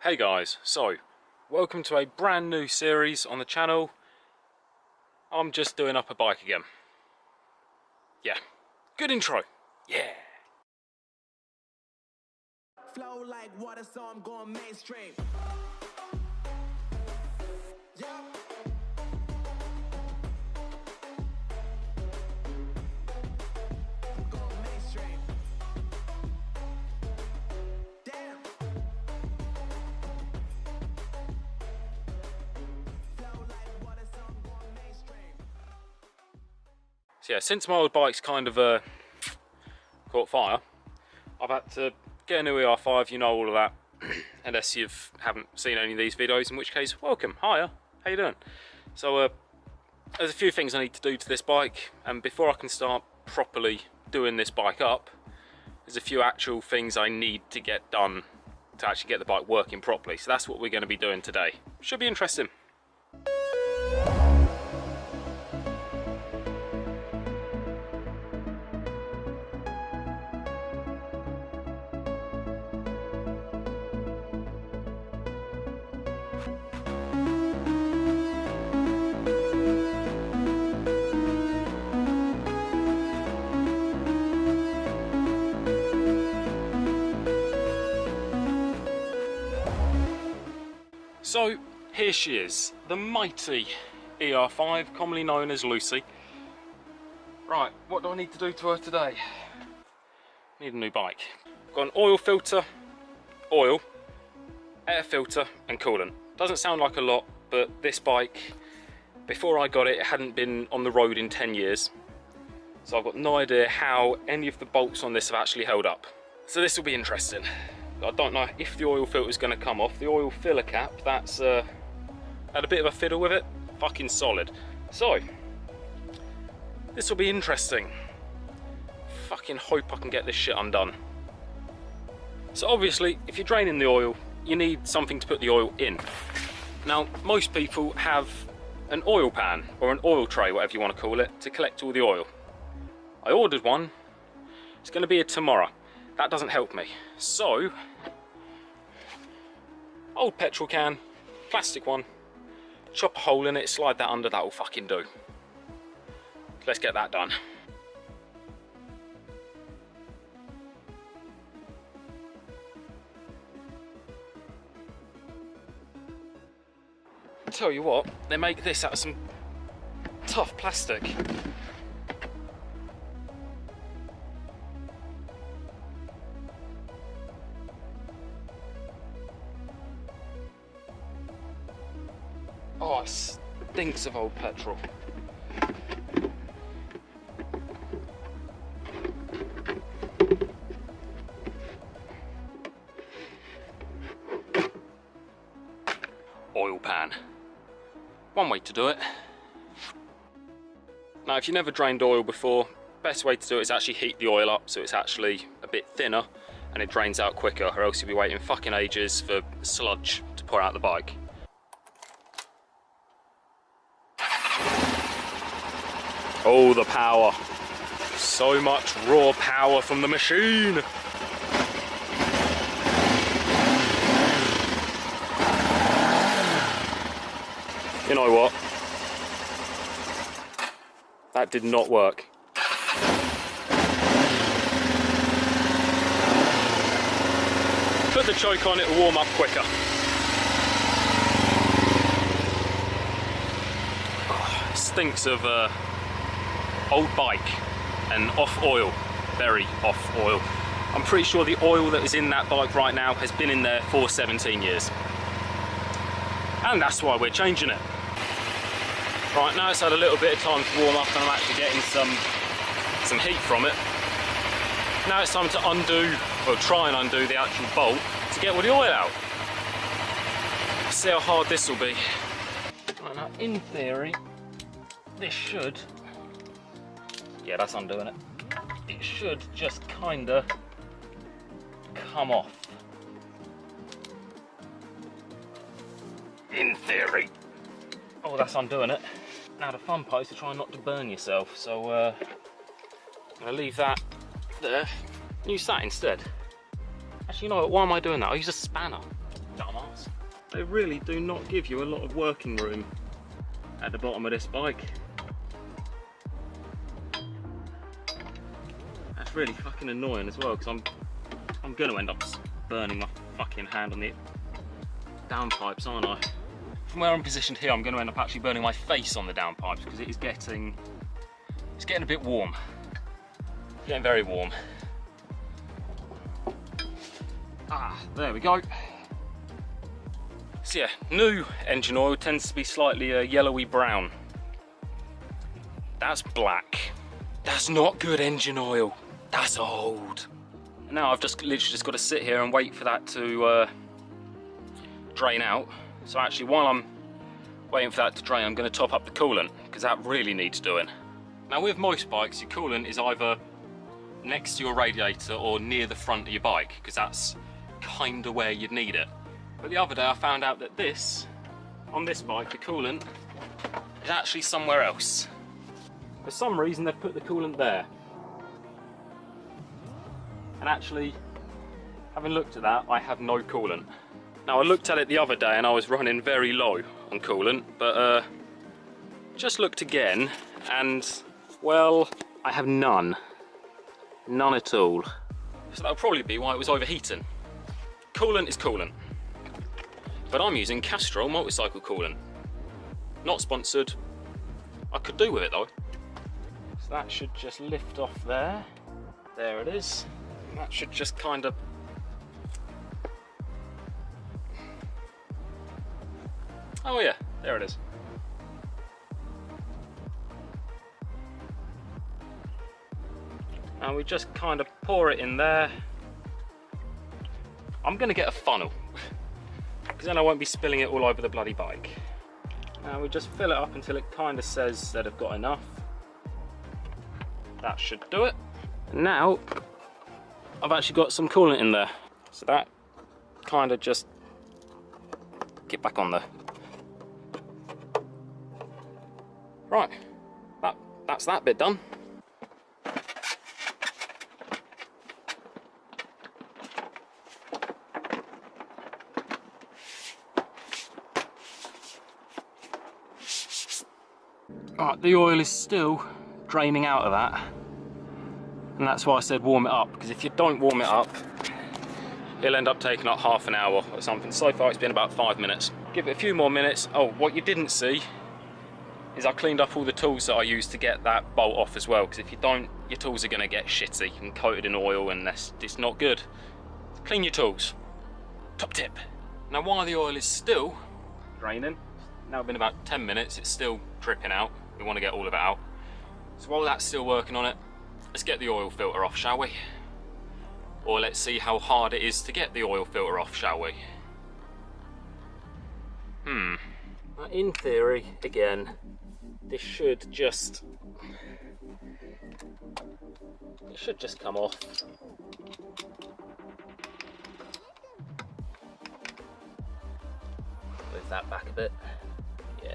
Hey guys, so welcome to a brand new series on the channel. I'm just doing up a bike again. Yeah, good intro. Yeah. Flow like water, so I'm going mainstream. Yeah. I'm going mainstream. Damn. Flow like water, so I'm going mainstream. So yeah, since my old bike's kind of caught fire, I've had to get a new ER-5, you know all of that, unless you haven't seen any of these videos, in which case, welcome, hiya, how you doing? So there's a few things I need to do to this bike, and before I can start properly doing this bike up, there's a few actual things I need to get done to actually get the bike working properly. So that's what we're going to be doing today. Should be interesting. So here she is, the mighty ER-5, commonly known as Lucy. Right, what do I need to do to her today? Need a new bike. Got an oil filter, oil, air filter and coolant. Doesn't sound like a lot, but this bike, before I got it, it hadn't been on the road in 10 years. So I've got no idea how any of the bolts on this have actually held up. So this will be interesting. I don't know if the oil filter is going to come off. The oil filler cap, that's had a bit of a fiddle with it. Fucking solid. So this will be interesting. Fucking hope I can get this shit undone. So obviously, if you're draining the oil, you need something to put the oil in. Now, most people have an oil pan or an oil tray, whatever you want to call it, to collect all the oil. I ordered one. It's going to be here tomorrow. That doesn't help me. So, old petrol can, plastic one, chop a hole in it, slide that under, that will fucking do. Let's get that done. Tell you what, they make this out of some tough plastic. Oh, it stinks of old petrol. Oil pan. One way to do it. Now, if you've never drained oil before, best way to do it is actually heat the oil up so it's actually a bit thinner and it drains out quicker, or else you'll be waiting fucking ages for sludge to pour out the bike. Oh, the power. So much raw power from the machine. You know what? That did not work. Put the choke on, it will warm up quicker. Oh, it stinks of old bike and off oil, very off oil. I'm pretty sure the oil that is in that bike right now has been in there for 17 years. And that's why we're changing it. Right, now it's had a little bit of time to warm up and I'm actually getting some heat from it. Now it's time to undo, or try and undo the actual bolt to get all the oil out. Let's see how hard this will be. Right, now in theory, this should, yeah, that's undoing it. It should just kinda come off. In theory. Oh, that's undoing it. Now the fun part is to try not to burn yourself, so I'm gonna leave that there and use that instead. Actually, you know what, why am I doing that? I'll use a spanner. Dumbass. They really do not give you a lot of working room at the bottom of this bike. That's really fucking annoying as well, because I'm going to end up burning my fucking hand on the downpipes, aren't I? From where I'm positioned here, I'm going to end up actually burning my face on the downpipes because it's getting a bit warm. Getting very warm. Ah, there we go. So yeah, new engine oil tends to be slightly yellowy brown. That's black. That's not good engine oil. That's old. And now I've literally just got to sit here and wait for that to drain out. So actually, while I'm waiting for that to drain, I'm going to top up the coolant because that really needs doing. Now with most bikes, your coolant is either next to your radiator or near the front of your bike because that's kind of where you'd need it. But the other day I found out that on this bike, the coolant is actually somewhere else. For some reason they've put the coolant there. And actually, having looked at that, I have no coolant. Now I looked at it the other day and I was running very low on coolant, but just looked again and, well, I have none. None at all. So that'll probably be why it was overheating. Coolant is coolant. But I'm using Castrol motorcycle coolant. Not sponsored. I could do with it though. So that should just lift off there. There it is. And that should just kind of... Oh yeah, there it is. And we just kind of pour it in there. I'm going to get a funnel, because then I won't be spilling it all over the bloody bike. And we just fill it up until it kind of says that I've got enough. That should do it. And now, I've actually got some coolant in there. So that kind of just, get back on there. Right, that's that bit done. Right, the oil is still draining out of that, and that's why I said warm it up, because if you don't warm it up, it'll end up taking up half an hour or something. So far it's been about 5 minutes. Give it a few more minutes. Oh, what you didn't see is I cleaned up all the tools that I used to get that bolt off as well, because if you don't, your tools are going to get shitty and coated in oil, and it's not good. Clean your tools. Top tip. Now while the oil is still draining, now it's been about 10 minutes, it's still dripping out. We want to get all of it out. So while that's still working on it, let's get the oil filter off, shall we? Or let's see how hard it is to get the oil filter off, shall we? In theory, again, this should just come off. Move that back a bit. Yeah.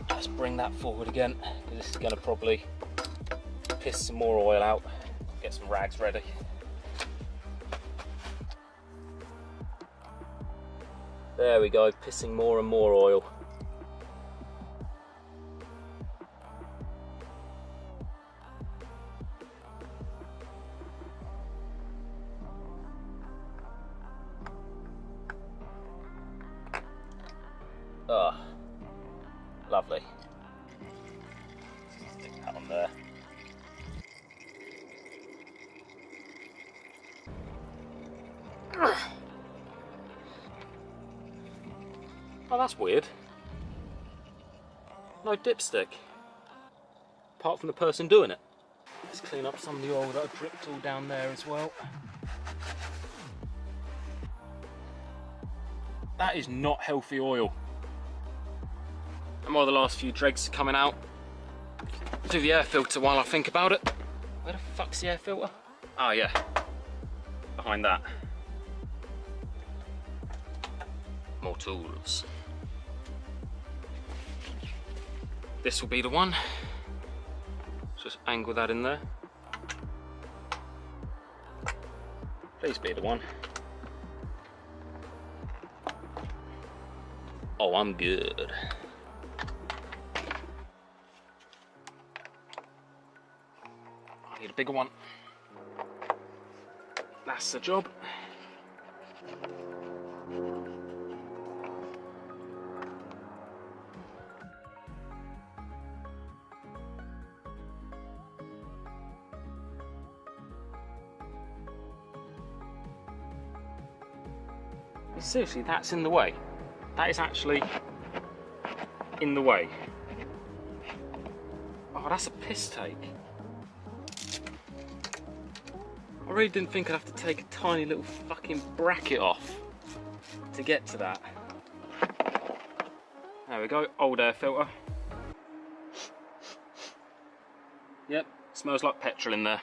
Let's bring that forward again, because this is going to probably piss some more oil out. Get some rags ready. There we go, pissing more and more oil. Ah, lovely. Stick that on there. Oh, that's weird. No dipstick. Apart from the person doing it. Let's clean up some of the oil that I've dripped all down there as well. That is not healthy oil. And while the last few dregs are coming out, do the air filter while I think about it. Where the fuck's the air filter? Oh yeah, behind that. More tools. this will be the one. Just angle that in there. Please be the one. Oh, I'm good. I need a bigger one. That's the job. Seriously, that's in the way. That is actually in the way. Oh, that's a piss take. I really didn't think I'd have to take a tiny little fucking bracket off to get to that. There we go, old air filter. Yep, smells like petrol in there.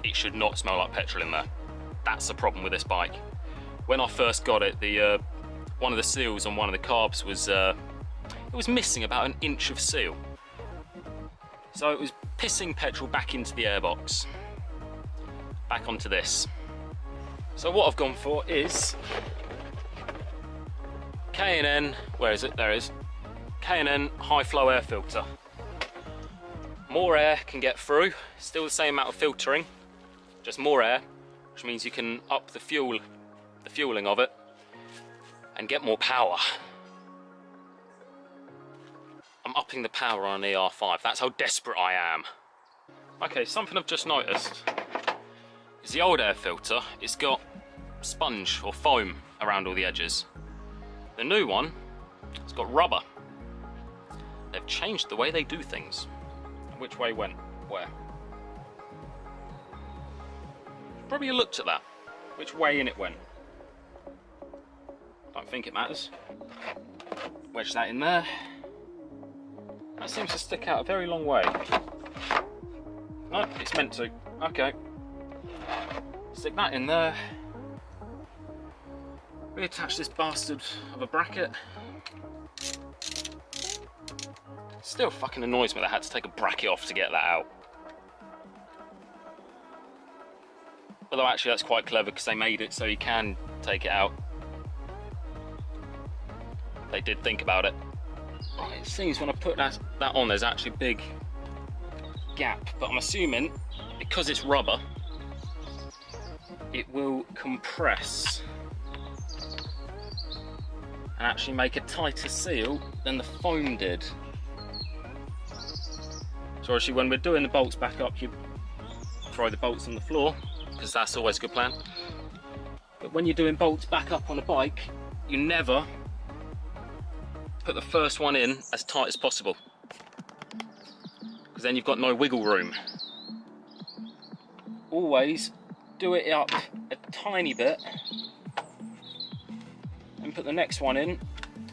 It should not smell like petrol in there. That's the problem with this bike. When I first got it, the one of the seals on one of the carbs was it was missing about an inch of seal. So it was pissing petrol back into the airbox, back onto this. So what I've gone for is K&N, where is it? There it is. K&N high flow air filter. More air can get through, still the same amount of filtering, just more air, which means you can up the fueling of it and get more power. I'm upping the power on an ER-5. That's how desperate I am. Okay, something I've just noticed is the old air filter, it's got sponge or foam around all the edges. The new one, it's got rubber. They've changed the way they do things. Which way went where? Probably looked at that. Which way in it went. Don't think it matters. Wedge that in there. That seems to stick out a very long way. No, it's meant to. Okay. Stick that in there. Reattach this bastard of a bracket. Still fucking annoys me that I had to take a bracket off to get that out. Although actually that's quite clever because they made it so you can take it out. They did think about it. It seems when I put that on there's actually a big gap, but I'm assuming because it's rubber it will compress and actually make a tighter seal than the foam did. So actually when we're doing the bolts back up, you throw the bolts on the floor, because that's always a good plan. But when you're doing bolts back up on a bike, you never put the first one in as tight as possible, because then you've got no wiggle room. Always do it up a tiny bit and put the next one in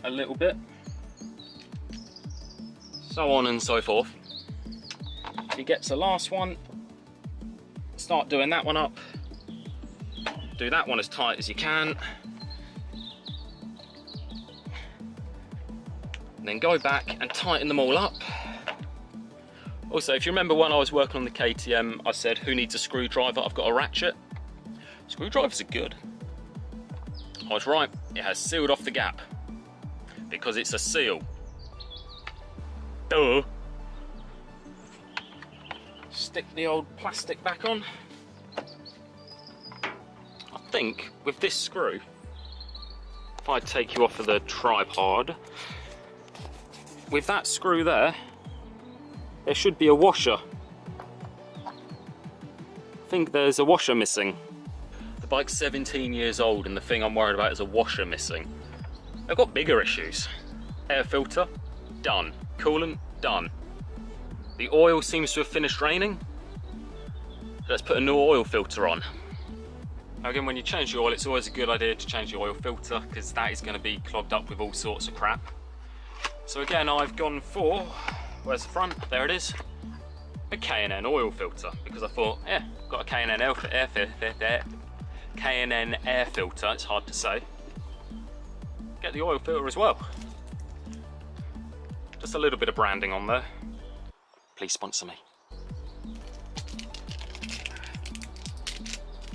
a little bit, so on and so forth. If you get to the last one, start doing that one up, do that one as tight as you can, and then go back and tighten them all up. Also, if you remember when I was working on the KTM, I said, who needs a screwdriver? I've got a ratchet. Screwdrivers are good. I was right, it has sealed off the gap, because it's a seal. Duh. Stick the old plastic back on. I think with this screw, if I take you off of the tripod, with that screw there should be a washer. I think there's a washer missing. The bike's 17 years old and the thing I'm worried about is a washer missing. I've got bigger issues. Air filter, done. Coolant, done. The oil seems to have finished raining. Let's put a new oil filter on. Again, when you change your oil, it's always a good idea to change your oil filter, because that is going to be clogged up with all sorts of crap. So again, I've gone for, where's the front? There it is. A K&N oil filter, because I thought, yeah, got a K&N air filter, it's hard to say. Get the oil filter as well. Just a little bit of branding on there. Please sponsor me.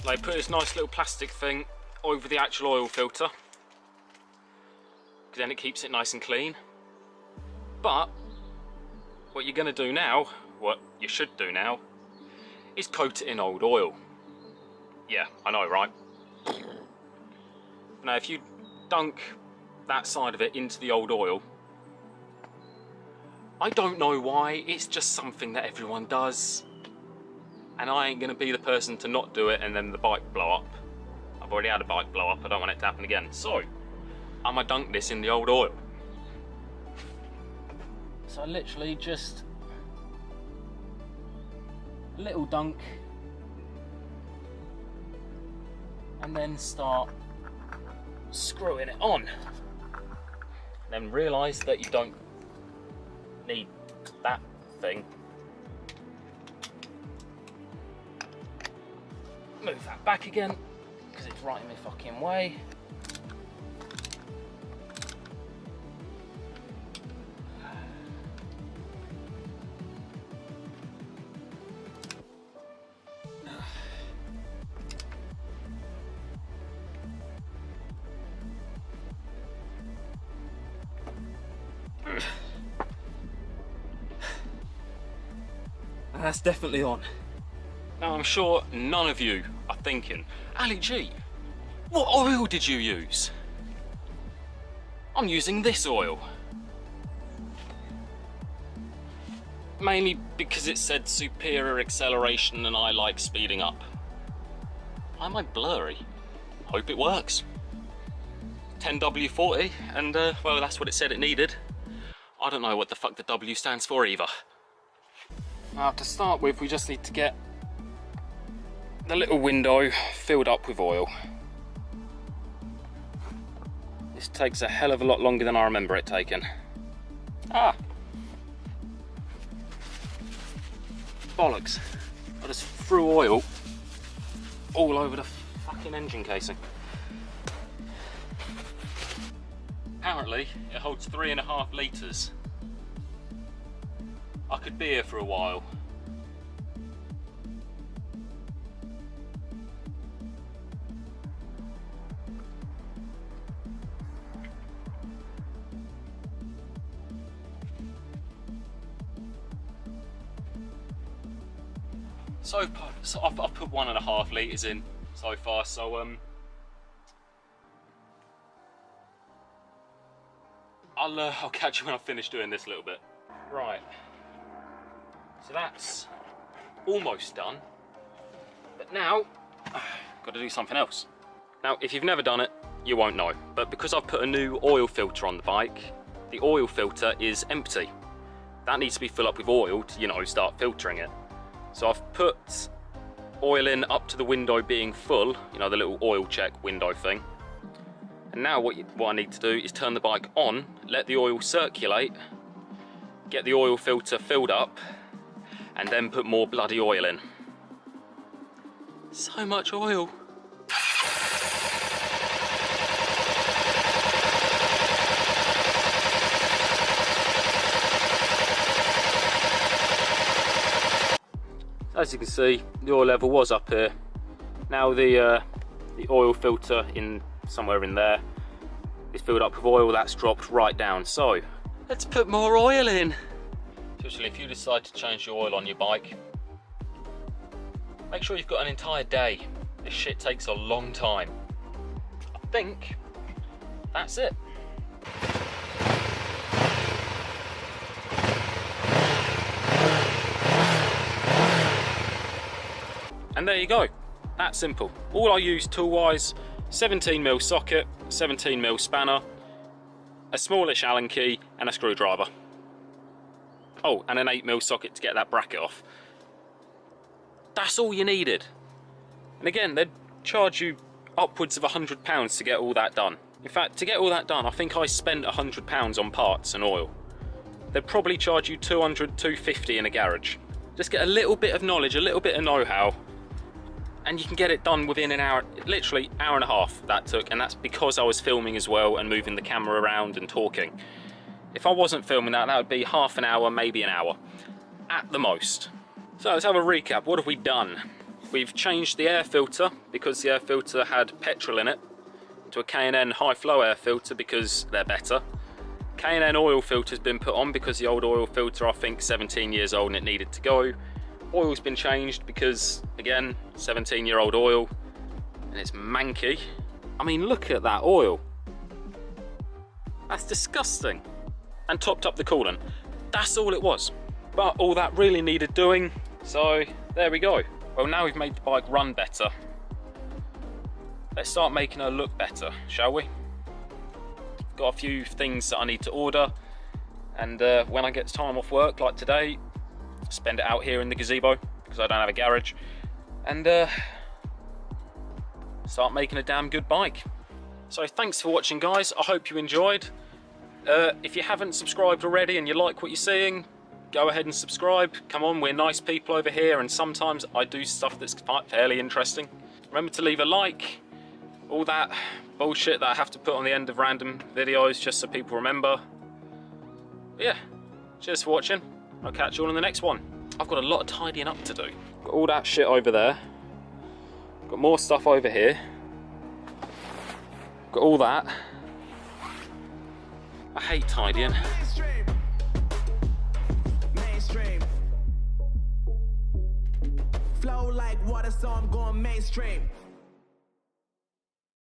They put this nice little plastic thing over the actual oil filter, because then it keeps it nice and clean. But what you're going to do now, what you should do now, is coat it in old oil. Yeah, I know, right? Now if you dunk that side of it into the old oil, I don't know why, it's just something that everyone does. And I ain't going to be the person to not do it and then the bike blow up. I've already had a bike blow up, I don't want it to happen again. So, I'm going to dunk this in the old oil. So literally just a little dunk and then start screwing it on. Then realise that you don't need that thing. Move that back again, because it's right in my fucking way. That's definitely on. Now I'm sure none of you are thinking, Ali G, what oil did you use? I'm using this oil. Mainly because it said superior acceleration and I like speeding up. Why am I blurry? Hope it works. 10W40 and well, that's what it said it needed. I don't know what the fuck the W stands for either. Now to start with, we just need to get the little window filled up with oil. This takes a hell of a lot longer than I remember it taking. Ah! Bollocks. I just threw oil all over the fucking engine casing. Apparently it holds 3.5 litres. I could be here for a while. So I've put 1.5 litres in so far, so I'll catch you when I finish doing this a little bit. Right, so that's almost done, but now got to do something else. Now if you've never done it, you won't know, but because I've put a new oil filter on the bike, the oil filter is empty. That needs to be filled up with oil to, you know, start filtering it. So I've put oil in up to the window being full, you know, the little oil check window thing. And now what I need to do is turn the bike on, let the oil circulate, get the oil filter filled up, and then put more bloody oil in. So much oil. As you can see, the oil level was up here. Now the oil filter in somewhere in there is filled up with oil. That's dropped right down. So let's put more oil in. Seriously, if you decide to change your oil on your bike, make sure you've got an entire day. This shit takes a long time. I think that's it. And there you go, that's simple. All I use tool-wise, 17mm socket, 17mm spanner, a smallish Allen key, and a screwdriver. Oh, and an 8mm socket to get that bracket off. That's all you needed. And again, they'd charge you upwards of £100 to get all that done. In fact, to get all that done, I think I spent £100 on parts and oil. They'd probably charge you £200, £250 in a garage. Just get a little bit of knowledge, a little bit of know-how, and you can get it done within an hour, literally hour and a half that took, and that's because I was filming as well and moving the camera around and talking. If I wasn't filming that, that would be half an hour, maybe an hour, at the most. So let's have a recap. What have we done? We've changed the air filter because the air filter had petrol in it to a K&N high flow air filter because they're better. K&N oil filter's been put on because the old oil filter, I think, 17 years old and it needed to go. Oil's been changed because, again, 17-year-old oil and it's manky. I mean, look at that oil. That's disgusting. And topped up the coolant. That's all it was. But all that really needed doing, so there we go. Well, now we've made the bike run better. Let's start making her look better, shall we? Got a few things that I need to order, and when I get time off work, like today, spend it out here in the gazebo, because I don't have a garage, and start making a damn good bike. So thanks for watching, guys. I hope you enjoyed. If you haven't subscribed already and you like what you're seeing, go ahead and subscribe. Come on, we're nice people over here, and sometimes I do stuff that's fairly interesting. Remember to leave a like, all that bullshit that I have to put on the end of random videos just so people remember. But yeah, cheers for watching. I'll catch you all in the next one. I've got a lot of tidying up to do. Got all that shit over there. Got more stuff over here. Got all that. I hate tidying. Mainstream. Flow like water, so I'm going mainstream.